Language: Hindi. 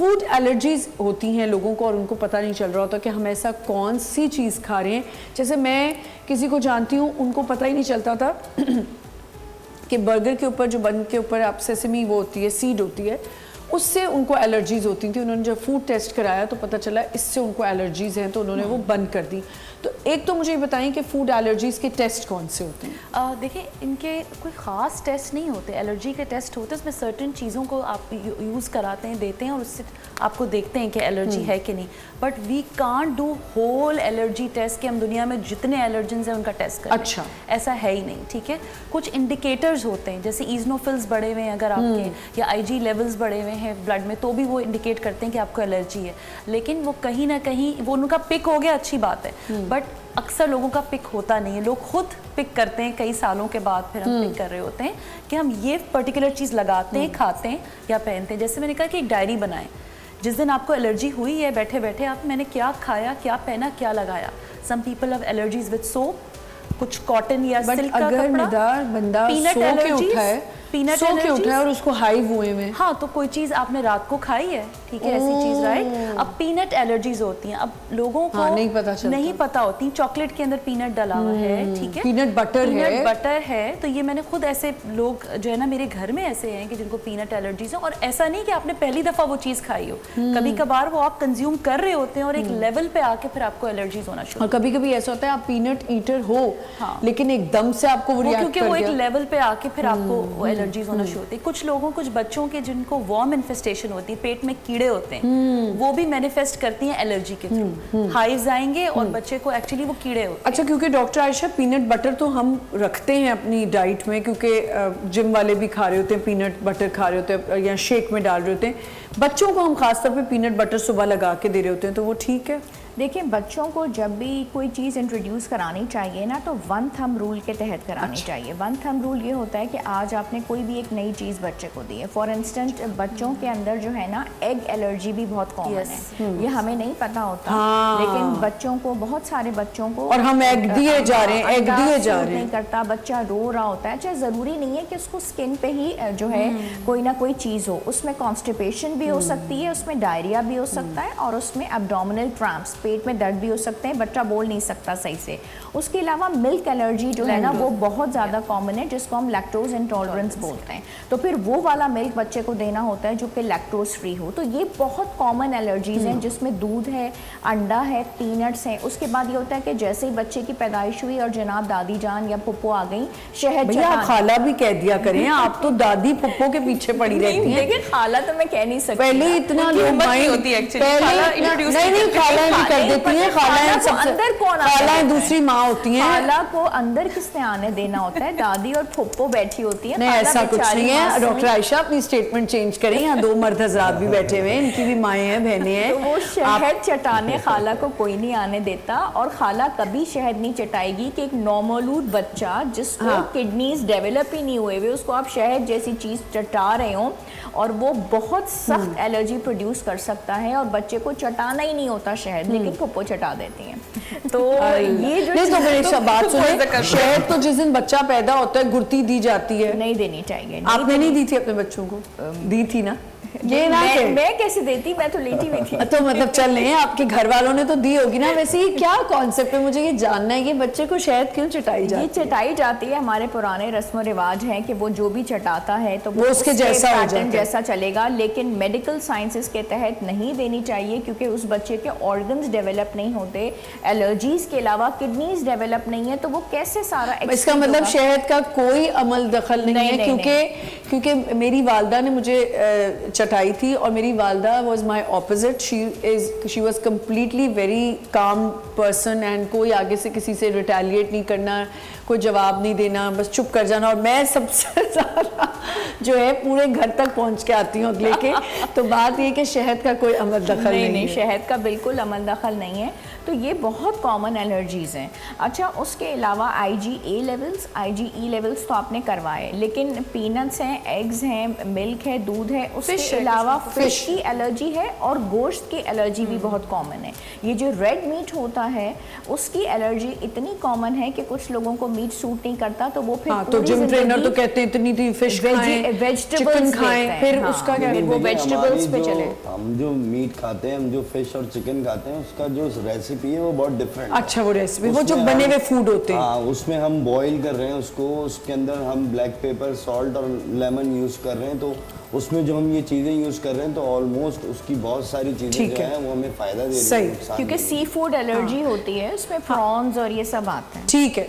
फूड एलर्जीज होती हैं लोगों को और उनको पता नहीं चल रहा होता कि हम ऐसा कौन सी चीज़ खा रहे हैं। जैसे मैं किसी को जानती हूँ, उनको पता ही नहीं चलता था कि बर्गर के ऊपर, जो बन के ऊपर आप सेसमी वो होती है, सीड होती है, उससे उनको एलर्जीज़ होती थी। उन्होंने जब फूड टेस्ट कराया तो पता चला इससे उनको एलर्जीज़ हैं, तो उन्होंने वो बंद कर दी। तो एक तो मुझे ये बताएं कि फूड एलर्जीज़ के टेस्ट कौन से होते हैं? देखिए, इनके कोई ख़ास टेस्ट नहीं होते। एलर्जी के टेस्ट होते हैं, उसमें सर्टेन चीज़ों को आप यूज़ कराते हैं, देते हैं और उससे आपको देखते हैं कि एलर्जी है कि नहीं। But we can't do whole allergy test कि हम दुनिया में जितने एलर्जेंस हैं उनका टेस्ट करें। अच्छा, ऐसा है ही नहीं, ठीक है। कुछ इंडिकेटर्स होते हैं, जैसे ईजनोफिल्स बढ़े हुए हैं अगर आपके, या IG लेवल्स बढ़े हुए हैं ब्लड में, तो भी वो इंडिकेट करते हैं कि आपको एलर्जी है। लेकिन वो कहीं ना कहीं वो उनका पिक हो गया, अच्छी बात है, बट अक्सर लोगों का पिक होता नहीं है। लोग खुद पिक करते हैं कई सालों के बाद, फिर हम पिक कर रहे होते हैं कि हम ये पर्टिकुलर चीज़ लगाते हैं, खाते हैं या पहनते हैं। जैसे मैंने कहा कि एक डायरी बनाएं, जिस दिन आपको एलर्जी हुई है, बैठे बैठे आप मैंने क्या खाया, क्या पहना, क्या लगाया। Some people have allergies with soap, कुछ कॉटन या सिल्क का कपड़ा, बंदा पीनट एलर्जीज, पीनट सो के उठा है और उसको हाई हुए में, हाँ, तो कोई चीज़ आपने रात को खाई है, ठीक है, ऐसी चीज़, राइट। अब पीनट एलर्जीज होती हैं, अब लोगों को नहीं पता होती। चॉकलेट के अंदर पीनट डाला हुआ है, ठीक है, पीनट बटर है। तो ये मैंने खुद ऐसे लोग जो है ना मेरे घर में ऐसे हैं कि जिनको पीनट एलर्जीज है, और ऐसा नहीं कि आपने पहली दफ़ा वो चीज़ खाई हो, कभी कभार वो आप कंज्यूम कर रहे होते हैं और एक लेवल पे आके फिर आपको एलर्जीज होना शुरू। और कभी कभी ऐसा होता है आप पीनट ईटर हो, लेकिन एकदम से आपको वो क्योंकि वो एक लेवल पे आके फिर आपको वो एलर्जीज होना शुरू होती है। कुछ लोगों, कुछ बच्चों के जिनको वॉर्म इन्फेस्टेशन होती है, पेट में कीड़े होते हैं, वो भी मैनिफेस्ट करती हैं एलर्जी के थ्रू। हाइव्स आएंगे और बच्चे को एक्चुअली वो कीड़े होते हैं। अच्छा, क्योंकि डॉक्टर आयशा, पीनट बटर तो हम रखते हैं अपनी डाइट में, क्योंकि जिम वाले भी खा रहे होते हैं, पीनट बटर खा रहे होते हैं या शेक में डाल रहे होते हैं। बच्चों को हम खासतौर पे पीनट बटर सुबह लगा के दे रहे होते हैं, तो वो ठीक है? देखिए, बच्चों को जब भी कोई चीज़ इंट्रोड्यूस करानी चाहिए ना, तो वन थंब रूल के तहत करानी चाहिए। वन थंब रूल ये होता है कि आज आपने कोई भी एक नई चीज़ बच्चे को दी है, फॉर इंस्टेंस बच्चों के अंदर जो है ना एग एलर्जी भी बहुत कॉमन है। ये हमें नहीं पता होता, लेकिन बच्चों को, बहुत सारे बच्चों को, और हम एग दिए जा रहे हैं, एग दिए जा रहे हैं, नहीं करता, बच्चा रो रहा होता है। चाहे ज़रूरी नहीं है कि उसको स्किन पे ही जो है कोई ना कोई चीज़ हो, उसमें कॉन्स्टिपेशन भी हो सकती है, उसमें डायरिया भी हो सकता है, और उसमें एब्डोमिनल क्रैम्प्स, पेट में दर्द भी हो सकते हैं, बच्चा बोल नहीं सकता सही से। उसके अलावा मिल्क एलर्जी जो है ना वो बहुत ज़्यादा कॉमन है, जिसको हम लैक्टोज इंटॉलरेंस बोलते हैं। तो फिर वो वाला मिल्क बच्चे को देना होता है जो कि लैक्टोज फ्री हो। तो ये बहुत कॉमन एलर्जीज हैं, जिसमें दूध है, अंडा है, पीनट्स हैं। उसके बाद ये होता है कि जैसे ही बच्चे की पैदाइश हुई और जनाब दादी जान या पुप्पो आ गई, शहद भैया खाला भी कह दिया करें, आप तो दादी पुप्पो के पीछे पड़ी रहती हैं। देखिए, खाला तो मैं कह नहीं सकती, पहले इतना लोग होती है एक्चुअली, नहीं खाला भी कर देती हैं, अंदर कौन, खाला दूसरी माँ होती हैं, खाला को अंदर किसने आने देना होता है, दादी और फुप्पो बैठी होती है। नहीं, ऐसा कुछ नहीं है डॉक्टर आयशा, अपनी स्टेटमेंट चेंज करें। यहाँ दो मर्द हजरात भी बैठे हुए हैं, इनकी भी माएँ हैं, बहनें हैं। तो वो शहद चटाने खाला को कोई नहीं आने देता, और खाला कभी शहद नहीं चटाएगी कि एक नॉर्मलूद बच्चा जिसको किडनीज डेवलप ही नहीं हुए हुए, उसको आप शहद जैसी चीज़ चटा रहे हो, और वो बहुत सख्त एलर्जी प्रोड्यूस कर सकता है। और बच्चे को चटाना ही नहीं होता शहद, लेकिन फुप्पो चटा देती हैं। तो ये जो नहीं, तो मेरी बात सुनिए, शहद तो जिस दिन बच्चा पैदा होता है गुर्ती दी जाती है, नहीं देनी चाहिए। आपने नहीं दी थी अपने बच्चों को? दी थी ना? ये ना मैं कैसे देती, मैं तो लेटी हुई थी। तो मतलब चल रहे आपके घर वालों ने तो दी होगी ना। वैसे ये क्या कॉन्सेप्ट है, मुझे ये जानना है कि बच्चे को शहद क्यों चटाई जाती है? ये चटाई जाती है, हमारे पुराने रस्म और रिवाज हैं कि वो जो भी चटाता है तो वो उसके जैसा हो जाता है, जैसा चलेगा। लेकिन मेडिकल साइंसेस के तहत नहीं देनी चाहिए, क्योंकि उस बच्चे के ऑर्गन्स डेवलप नहीं होते, एलर्जीज के अलावा किडनीज डेवलप नहीं है, तो वो कैसे सारा। इसका मतलब शहद का कोई अमल दखल नहीं है, क्योंकि मेरी वालदा ने मुझे चटाई थी, और मेरी वालदा was my opposite. She was completely very calm person, and कोई आगे से किसी से रिटेलिएट नहीं करना, कोई जवाब नहीं देना, बस चुप कर जाना। और मैं सबसे ज़्यादा जो है पूरे घर तक पहुंच के आती हूँ अगले के। तो बात ये कि शहद का कोई अमल दखल नहीं है। शहद का बिल्कुल अमल दखल नहीं है। तो ये बहुत कॉमन एलर्जीज़ हैं। अच्छा, उसके अलावा IgA लेवल्स, IgE लेवल्स तो आपने करवाए, लेकिन पीनट्स हैं, एग्स हैं, मिल्क है, दूध है, उसके अलावा फिश की एलर्जी है, और गोश्त की एलर्जी भी बहुत कॉमन है। ये जो रेड मीट होता है उसकी एलर्जी इतनी कॉमन है कि कुछ लोगों को मीट सूट नहीं करता, तो वो फिर तो जिम ट्रेनर तो कहते हैं इतनी फिश खाएं, vegetables चिकन लेते खाएं, हैं, फिर हाँ। उसका क्या वो देखिए, vegetables हमारी पे जो- चले। हम जो मीट खाते हैं, हम जो फिश और चिकन खाते हैं, उसका जो रेसिपी है वो बहुत डिफरेंट है। अच्छा, वो रेसिपी, वो जो उसमें बने हम- हुए फूड होते हैं। हाँ, उसमें हम बॉईल कर रहे हैं उसको, उसके अंदर हम ब्लैक पेपर, सॉल्ट और लेमन यूज कर रहे हैं, तो उसमें जो हम ये चीजें यूज कर रहे हैं तो ऑलमोस्ट उसकी बहुत सारी चीजें ठीक जो है। है वो हमें फायदा दे रही सही। है, नुकसान क्योंकि नहीं। सी फूड एलर्जी होती है, उसमें प्रॉन्स और ये सब आते हैं। ठीक है।